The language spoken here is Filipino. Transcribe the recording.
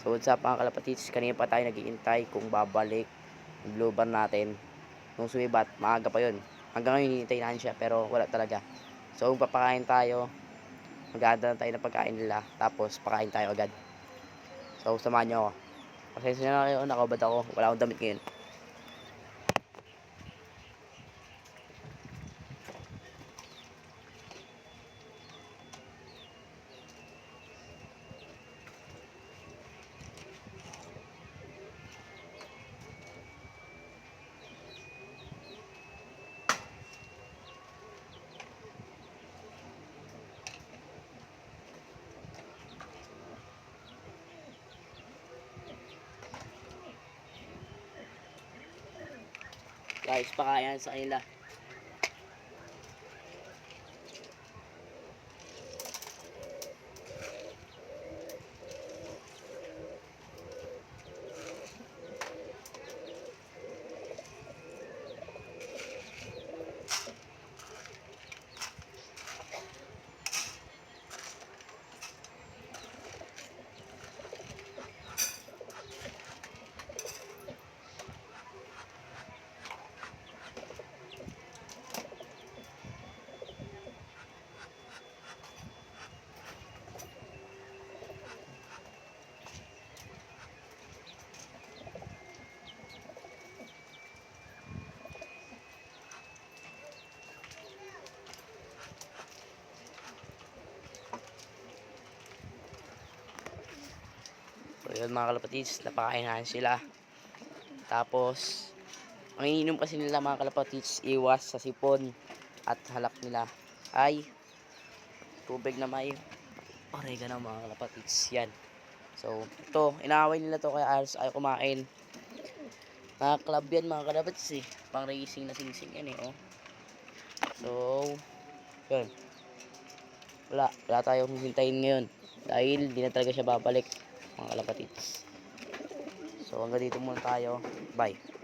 So what's up mga kalapatids, kanina pa tayo nag-iintay kung babalik yung blue bar natin. Nung sumibat, maaga pa yun. Hanggang ngayon hinihintay natin siya pero wala talaga. So papakain tayo, mag-aanda na tayo ng pagkain nila, tapos pakain tayo agad. So samahan nyo ako. Pasensya na kayo, nakabad ako, wala akong damit ngayon. Guys, pakain sa kanila. So yun mga kalapatids, napakain na sila. Tapos ang iniinom kasi nila mga kalapatids, iwas sa sipon at halak nila ay tubig na may oregano mga kalapatids. Yan. So ito, inaaway nila to kaya alas ayaw kumain. Mga club yan mga kalapatids eh. Pang racing na singsing yan eh. Oh. So yun. Wala tayong hintayin ngayon dahil di na talaga siya babalik mga kalapatids. So hanggang dito muna tayo. Bye.